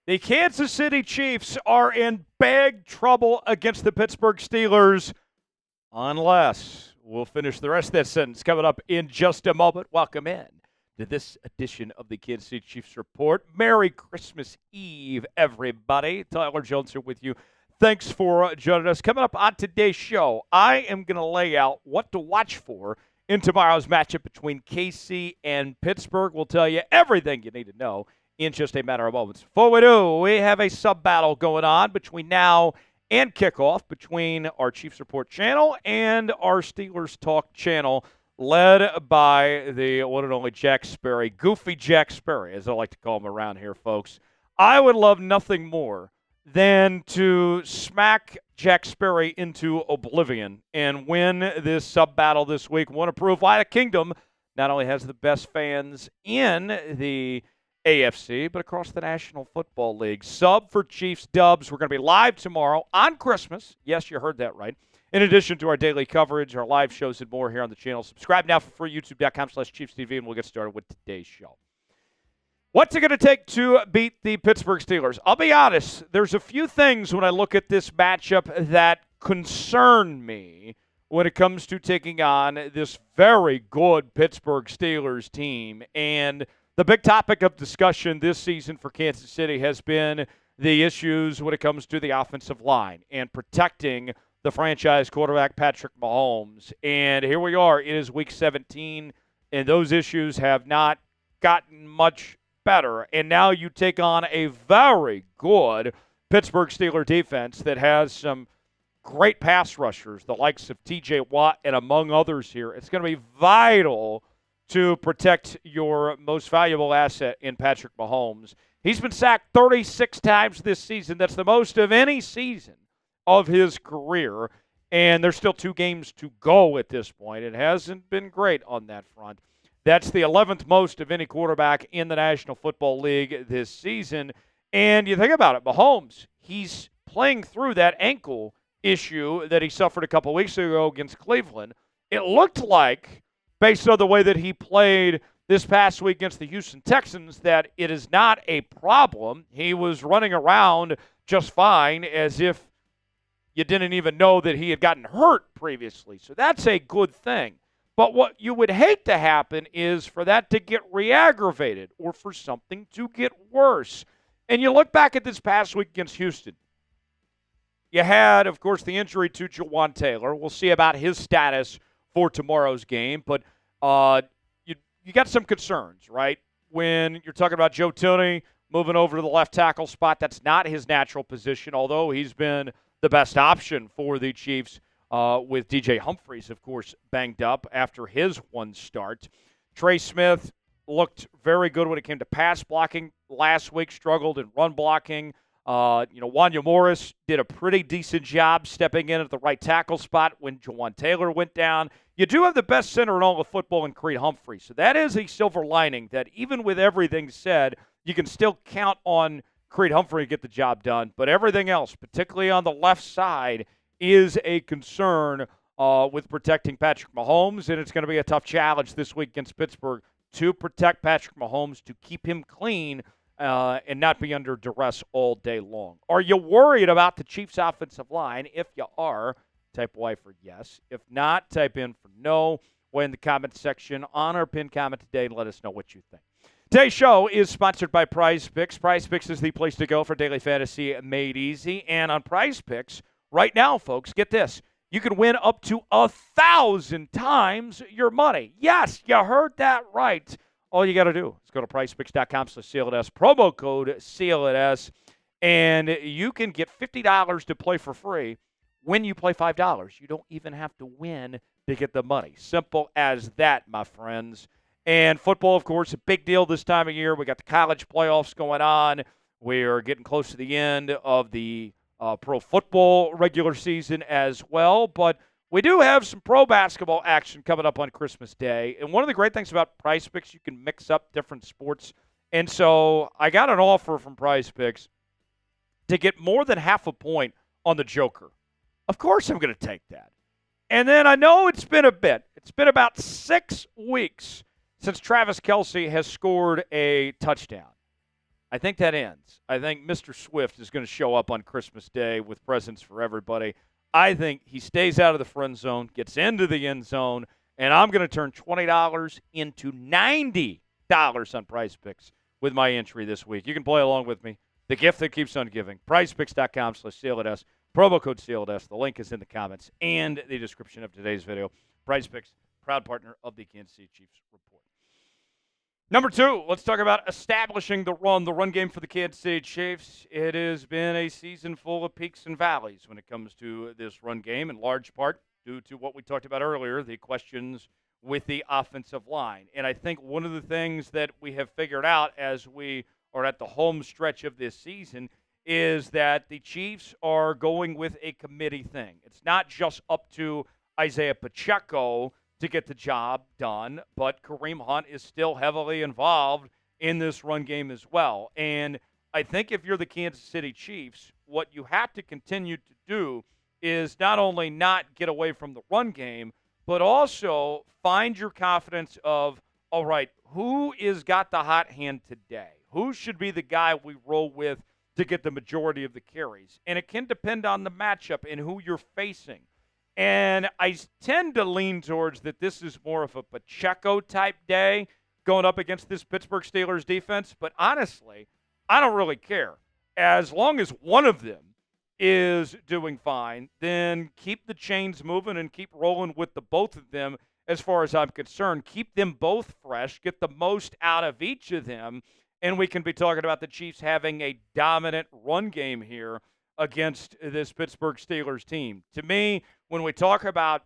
The Kansas City Chiefs are in big trouble against the Pittsburgh Steelers unless we'll finish the rest of that sentence coming up in just a moment. Welcome in to this edition of the Kansas City Chiefs Report. Merry Christmas Eve, everybody. Tyler Jones here with you. Thanks for joining us. Coming up on today's show, I am going to lay out what to watch for in tomorrow's matchup between KC and Pittsburgh. We'll tell you everything you need to know in just a matter of moments. Before we do, we have a sub-battle going on between now and kickoff between our Chiefs Report channel and our Steelers Talk channel, led by the one and only Jack Sperry, Goofy Jack Sperry, as I like to call him around here, folks. I would love nothing more than to smack Jack Sperry into oblivion and win this sub-battle this week. Want to prove why the Kingdom not only has the best fans in the AFC, but across the National Football League. Sub for Chiefs Dubs. We're going to be live tomorrow on Christmas. Yes, you heard that right. In addition to our daily coverage, our live shows, and more here on the channel. Subscribe now for free, youtube.com/ChiefsTV, and we'll get started with today's show. What's it going to take to beat the Pittsburgh Steelers? I'll be honest, there's a few things when I look at this matchup that concern me when it comes to taking on this very good Pittsburgh Steelers team. And the big topic of discussion this season for Kansas City has been the issues when it comes to the offensive line and protecting the franchise quarterback, Patrick Mahomes. And here we are. It is Week 17, and those issues have not gotten much better. And now you take on a very good Pittsburgh Steelers defense that has some great pass rushers, the likes of T.J. Watt and among others here. It's going to be vital to protect your most valuable asset in Patrick Mahomes. He's been sacked 36 times this season. That's the most of any season of his career, and there's still 2 games to go at this point. It hasn't been great on that front. That's the 11th most of any quarterback in the National Football League this season. And you think about it, Mahomes, he's playing through that ankle issue that he suffered a couple weeks ago against Cleveland. It looked like, based on the way that he played this past week against the Houston Texans, that it is not a problem. He was running around just fine, as if you didn't even know that he had gotten hurt previously. So that's a good thing. But what you would hate to happen is for that to get re-aggravated or for something to get worse. And you look back at this past week against Houston. You had, of course, the injury to Jawan Taylor. We'll see about his status for tomorrow's game. But you got some concerns, right? When you're talking about Joe Thuney moving over to the left tackle spot, that's not his natural position, although he's been the best option for the Chiefs with DJ Humphries, of course, banged up after his one start. Trey Smith looked very good when it came to pass blocking last week, struggled in run blocking. Wanya Morris did a pretty decent job stepping in at the right tackle spot when Jawan Taylor went down. You do have the best center in all of football in Creed Humphrey. So that is a silver lining that even with everything said, you can still count on Creed Humphrey to get the job done. But everything else, particularly on the left side, is a concern with protecting Patrick Mahomes. And it's going to be a tough challenge this week against Pittsburgh to protect Patrick Mahomes, to keep him clean and not be under duress all day long. Are you worried about the Chiefs' offensive line? If you are, type Y for yes. If not, type in for no. Weigh in the comment section on our pinned comment today and let us know what you think. Today's show is sponsored by Prize Picks. Prize Picks is the place to go for daily fantasy made easy. And on Prize Picks, right now, folks, get this. You can win up to 1,000 times your money. Yes, you heard that right. All you got to do is go to PrizePicks.com/CLNS, promo code CLNS, and you can get $50 to play for free when you play $5. You don't even have to win to get the money. Simple as that, my friends. And football, of course, a big deal this time of year. We got the college playoffs going on. We're getting close to the end of the pro football regular season as well. But we do have some pro basketball action coming up on Christmas Day. And one of the great things about Prize Picks, you can mix up different sports. And so I got an offer from Prize Picks to get more than half a point on the Joker. Of course I'm going to take that. And then I know it's been a bit. It's been about 6 weeks since Travis Kelce has scored a touchdown. I think that ends. I think Mr. Swift is going to show up on Christmas Day with presents for everybody. I think he stays out of the friend zone, gets into the end zone, and I'm going to turn $20 into $90 on Prize Picks with my entry this week. You can play along with me. The gift that keeps on giving. PrizePicks.com/SealItS. Promo code SealItS. The link is in the comments and the description of today's video. Prize Picks, proud partner of the Kansas City Chiefs Report. Number 2, let's talk about establishing the run game for the Kansas City Chiefs. It has been a season full of peaks and valleys when it comes to this run game, in large part due to what we talked about earlier, the questions with the offensive line. And I think one of the things that we have figured out as we are at the home stretch of this season is that the Chiefs are going with a committee thing. It's not just up to Isiah Pacheco to get the job done, but Kareem Hunt is still heavily involved in this run game as well. And I think if you're the Kansas City Chiefs, what you have to continue to do is not only not get away from the run game, but also find your confidence of, all right, who is got the hot hand today? Who should be the guy we roll with to get the majority of the carries? And it can depend on the matchup and who you're facing. And I tend to lean towards that this is more of a Pacheco-type day going up against this Pittsburgh Steelers defense. But honestly, I don't really care. As long as one of them is doing fine, then keep the chains moving and keep rolling with the both of them as far as I'm concerned. Keep them both fresh. Get the most out of each of them. And we can be talking about the Chiefs having a dominant run game here against this Pittsburgh Steelers team. To me, when we talk about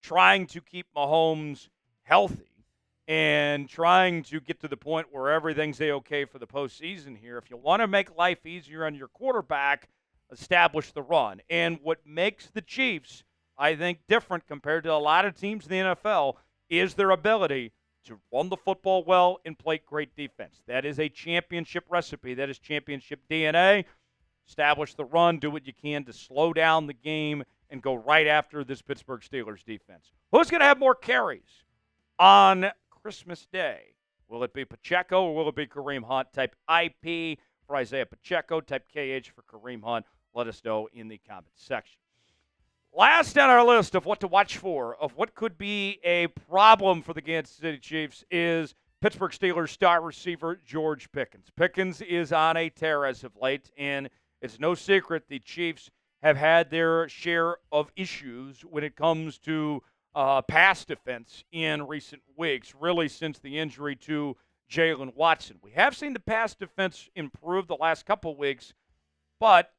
trying to keep Mahomes healthy and trying to get to the point where everything's A-okay for the postseason here, if you want to make life easier on your quarterback, establish the run. And what makes the Chiefs, I think, different compared to a lot of teams in the NFL is their ability to run the football well and play great defense. That is a championship recipe. That is championship DNA. Establish the run, do what you can to slow down the game, and go right after this Pittsburgh Steelers defense. Who's going to have more carries on Christmas Day? Will it be Pacheco or will it be Kareem Hunt? Type IP for Isiah Pacheco, type KH for Kareem Hunt. Let us know in the comments section. Last on our list of what to watch for, of what could be a problem for the Kansas City Chiefs, is Pittsburgh Steelers star receiver George Pickens. Pickens is on a tear as of late, and it's no secret the Chiefs have had their share of issues when it comes to pass defense in recent weeks, really since the injury to Jalen Watson. We have seen the pass defense improve the last couple weeks, but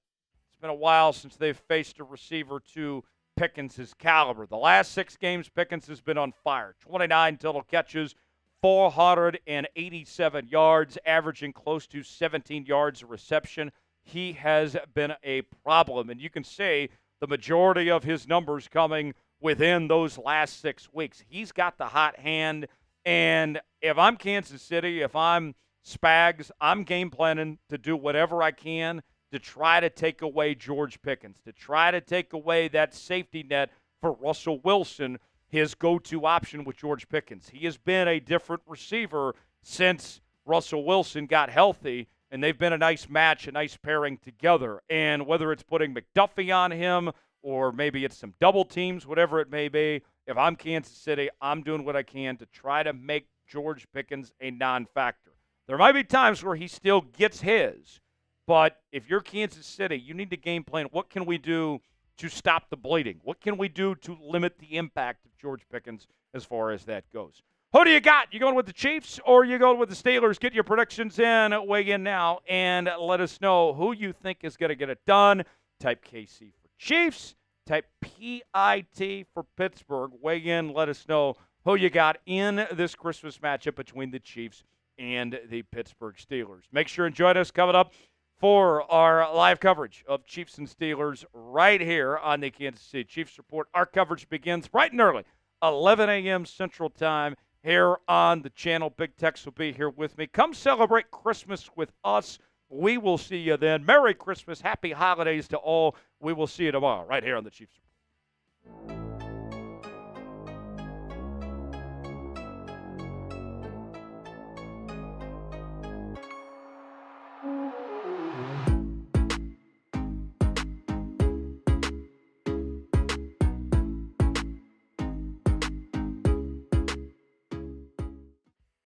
it's been a while since they've faced a receiver to Pickens' caliber. The last 6 games, Pickens has been on fire. 29 total catches, 487 yards, averaging close to 17 yards a reception. He has been a problem, and you can say the majority of his numbers coming within those last 6 weeks. He's got the hot hand, and if I'm Kansas City, if I'm Spags, I'm game planning to do whatever I can to try to take away George Pickens, to try to take away that safety net for Russell Wilson, his go-to option with George Pickens. He has been a different receiver since Russell Wilson got healthy, and they've been a nice match, a nice pairing together. And whether it's putting McDuffie on him or maybe it's some double teams, whatever it may be, if I'm Kansas City, I'm doing what I can to try to make George Pickens a non-factor. There might be times where he still gets his, but if you're Kansas City, you need to game plan. What can we do to stop the bleeding? What can we do to limit the impact of George Pickens as far as that goes? Who do you got? You going with the Chiefs or you going with the Steelers? Get your predictions in, weigh in now, and let us know who you think is going to get it done. Type KC for Chiefs. Type PIT for Pittsburgh. Weigh in, let us know who you got in this Christmas matchup between the Chiefs and the Pittsburgh Steelers. Make sure and join us coming up for our live coverage of Chiefs and Steelers right here on the Kansas City Chiefs Report. Our coverage begins bright and early, 11 a.m. Central Time here on the channel. Big Tex will be here with me. Come celebrate Christmas with us. We will see you then. Merry Christmas. Happy holidays to all. We will see you tomorrow right here on the Chiefs Report.